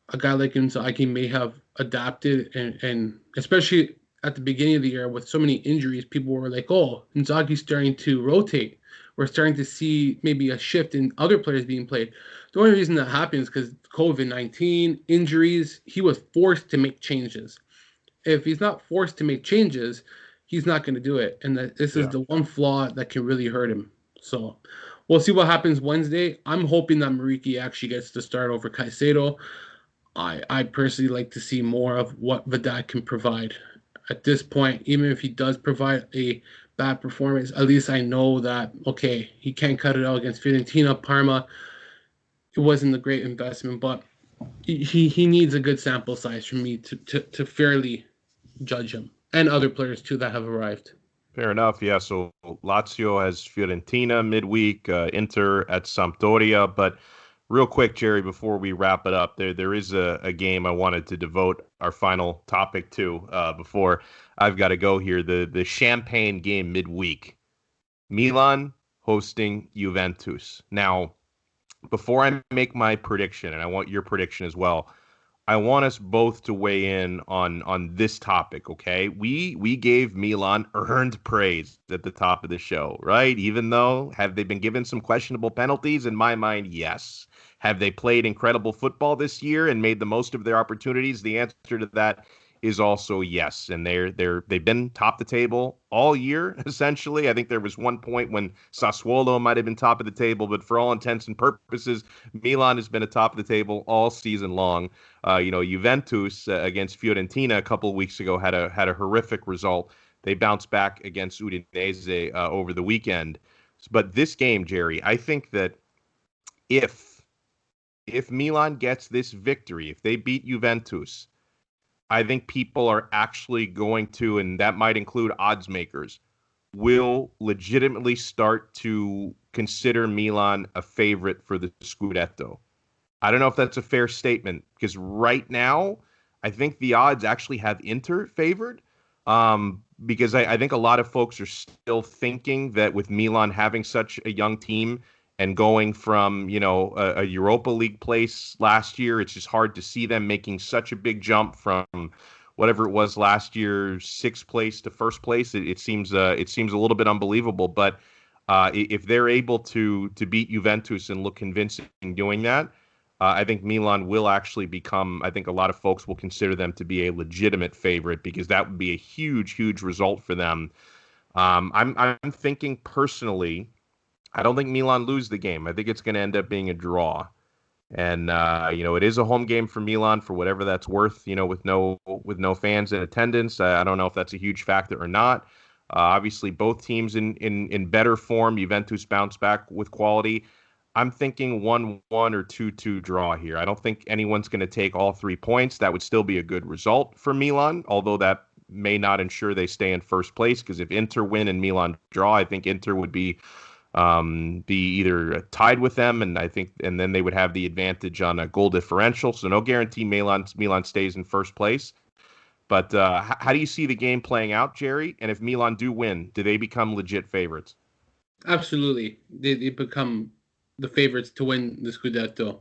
a guy like Inzaghi may have adapted, and especially at the beginning of the year with so many injuries, people were like, oh, Inzaghi's starting to rotate. We're starting to see maybe a shift in other players being played. The only reason that happens is because COVID-19, injuries, he was forced to make changes. If he's not forced to make changes, he's not going to do it. And this is the one flaw that can really hurt him. So we'll see what happens Wednesday. I'm hoping that Mariki actually gets to start over Caicedo. I personally like to see more of what Vidat can provide. At this point, even if he does provide a bad performance, at least I know that, okay, he can't cut it out against Fiorentina, Parma. It wasn't a great investment, but he needs a good sample size for me to fairly judge him, and other players too that have arrived. Fair enough. Yeah. So Lazio has Fiorentina midweek, Inter at Sampdoria. But real quick, Jerry, before we wrap it up, there is a game I wanted to devote our final topic to before I've got to go here. The champagne game midweek, Milan hosting Juventus. Now, before I make my prediction, and I want your prediction as well, I want us both to weigh in on this topic, okay? We gave Milan earned praise at the top of the show, right? Even though, have they been given some questionable penalties? In my mind, yes. Have they played incredible football this year and made the most of their opportunities? The answer to that is also yes. And they've been top of the table all year, essentially. I think there was one point when Sassuolo might have been top of the table, but for all intents and purposes, Milan has been atop of the table all season long. Juventus against Fiorentina a couple of weeks ago had a horrific result. They bounced back against Udinese over the weekend. But this game, Jerry, I think that if Milan gets this victory, if they beat Juventus, I think people are actually going to, and that might include odds makers, will legitimately start to consider Milan a favorite for the Scudetto. I don't know if that's a fair statement, because right now, I think the odds actually have Inter favored, because I think a lot of folks are still thinking that with Milan having such a young team and going from, a Europa League place last year, it's just hard to see them making such a big jump from whatever it was last year, 6th place to 1st place. It seems a little bit unbelievable. But if they're able to beat Juventus and look convincing doing that, I think Milan will actually become, I think a lot of folks will consider them to be a legitimate favorite, because that would be a huge, huge result for them. I'm thinking personally, I don't think Milan lose the game. I think it's going to end up being a draw. And it is a home game for Milan for whatever that's worth. With no fans in attendance, I don't know if that's a huge factor or not. Obviously, both teams in better form. Juventus bounce back with quality. I'm thinking 1-1 or 2-2 draw here. I don't think anyone's going to take all 3 points. That would still be a good result for Milan, although that may not ensure they stay in first place, because if Inter win and Milan draw, I think Inter would be either tied with them, and then they would have the advantage on a goal differential. So no guarantee Milan stays in first place. But how do you see the game playing out, Jerry? And if Milan do win, do they become legit favorites? Absolutely. They become the favorites to win the Scudetto.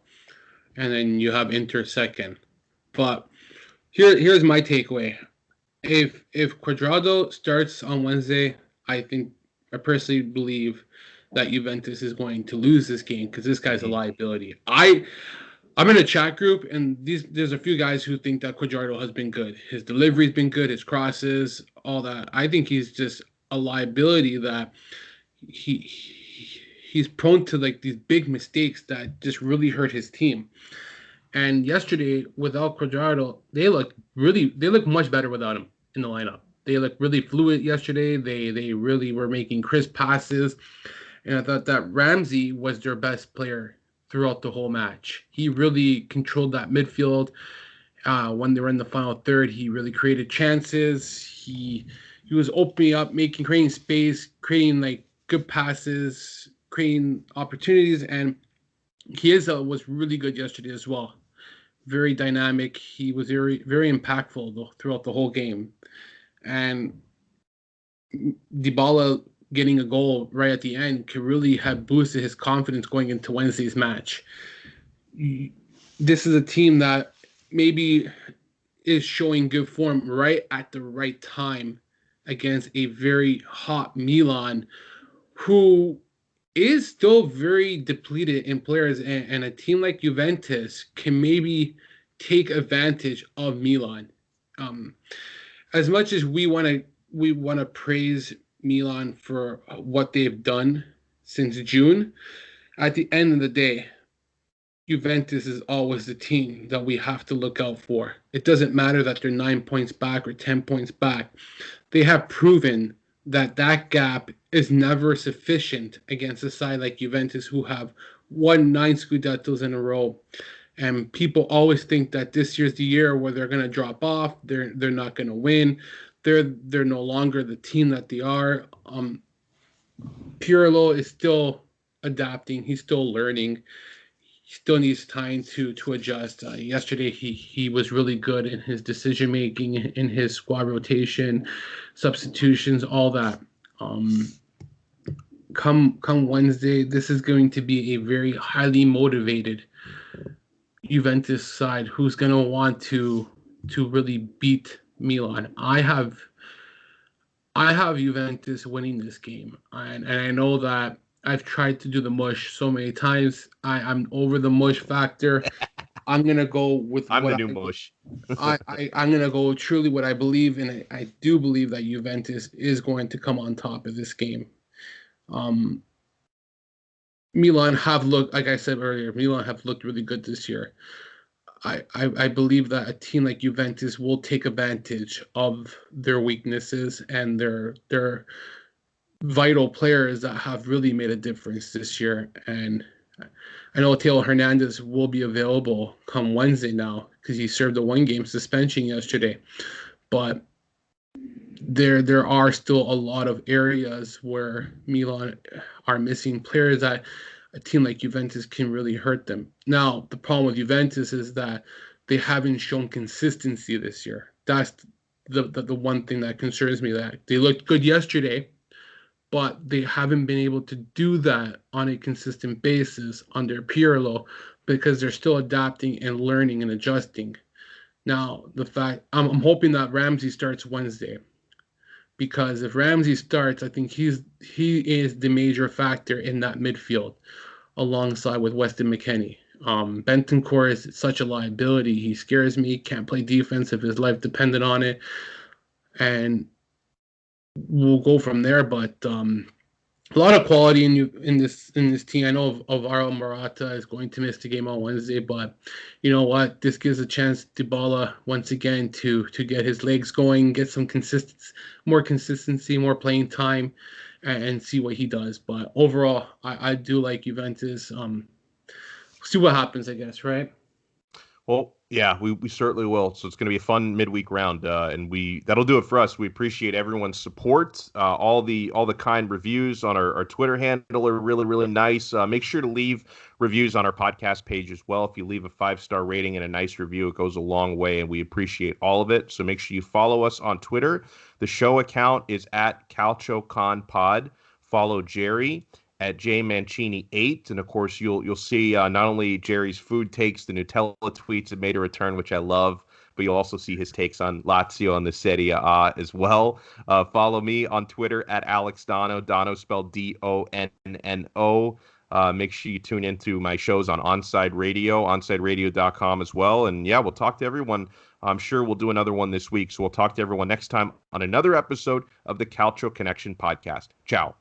And then you have Inter second. But here's my takeaway. If Cuadrado starts on Wednesday, I personally believe that Juventus is going to lose this game because this guy's a liability. I'm in a chat group, and there's a few guys who think that Cuadrado has been good. His delivery's been good, his crosses, all that. I think he's just a liability that he's prone to like these big mistakes that just really hurt his team. And yesterday, without Cuadrado, they look much better without him in the lineup. They looked really fluid yesterday. They really were making crisp passes. And I thought that Ramsey was their best player throughout the whole match. He really controlled that midfield. When they were in the final third, he really created chances. He was opening up, creating space, creating like good passes, creating opportunities, and Chiesa was really good yesterday as well. Very dynamic. He was very, very impactful throughout the whole game. And Dybala getting a goal right at the end could really have boosted his confidence going into Wednesday's match. This is a team that maybe is showing good form right at the right time against a very hot Milan, who is still very depleted in players, and a team like Juventus can maybe take advantage of Milan. As much as we want to praise Milan for what they've done since June, at the end of the day, Juventus is always the team that we have to look out for. It doesn't matter that they're 9 points back or 10 points back. They have proven that gap is never sufficient against a side like Juventus, who have won 9 Scudettos in a row. And people always think that this year's the year where they're going to drop off. They're not going to win. They're no longer the team that they are. Pirlo is still adapting. He's still learning. He still needs time to adjust. Yesterday, he was really good in his decision making, in his squad rotation, substitutions, all that. Come Wednesday, this is going to be a very highly motivated Juventus side who's going to want to really beat Milan. I have Juventus winning this game, and I know that I've tried to do the mush so many times. I'm over the mush factor. I'm gonna go with I'm the new mush. I'm gonna go truly what I believe, and I do believe that Juventus is going to come on top of this game. Milan have looked, like I said earlier, Milan have looked really good this year. I believe that a team like Juventus will take advantage of their weaknesses and their vital players that have really made a difference this year. And I know Theo Hernandez will be available come Wednesday now because he served a 1-game suspension yesterday. But there are still a lot of areas where Milan are missing players that a team like Juventus can really hurt them. Now, the problem with Juventus is that they haven't shown consistency this year. That's the one thing that concerns me, that they looked good yesterday, but they haven't been able to do that on a consistent basis under Pirlo because they're still adapting and learning and adjusting. Now, I'm hoping that Ramsey starts Wednesday, because if Ramsey starts, I think he is the major factor in that midfield alongside with Weston McKennie. Bentancur is such a liability. He scares me. Can't play defense if his life depended on it. And we'll go from there. But a lot of quality in this team. I know Alvaro Morata is going to miss the game on Wednesday, but you know what? This gives a chance to Dybala once again to get his legs going, get some more consistency, more playing time, and see what he does. But overall, I do like Juventus. See what happens, I guess, right? Well, yeah, we certainly will. So it's going to be a fun midweek round, and that'll do it for us. We appreciate everyone's support. All the kind reviews on our Twitter handle are really, really nice. Make sure to leave reviews on our podcast page as well. If you leave a 5-star rating and a nice review, it goes a long way, and we appreciate all of it. So make sure you follow us on Twitter. The show account is at CalcioConPod. Follow Jerry at jmancini8, and of course you'll see not only Jerry's food takes, the Nutella tweets have made a return, which I love, but you'll also see his takes on Lazio and the Serie A as well. Follow me on Twitter at Alex Donno, Donno spelled Donno. Make sure you tune into my shows on Onside Radio, onsideradio.com as well. And yeah, we'll talk to everyone. I'm sure we'll do another one this week. So we'll talk to everyone next time on another episode of the Calcio Connection podcast. Ciao.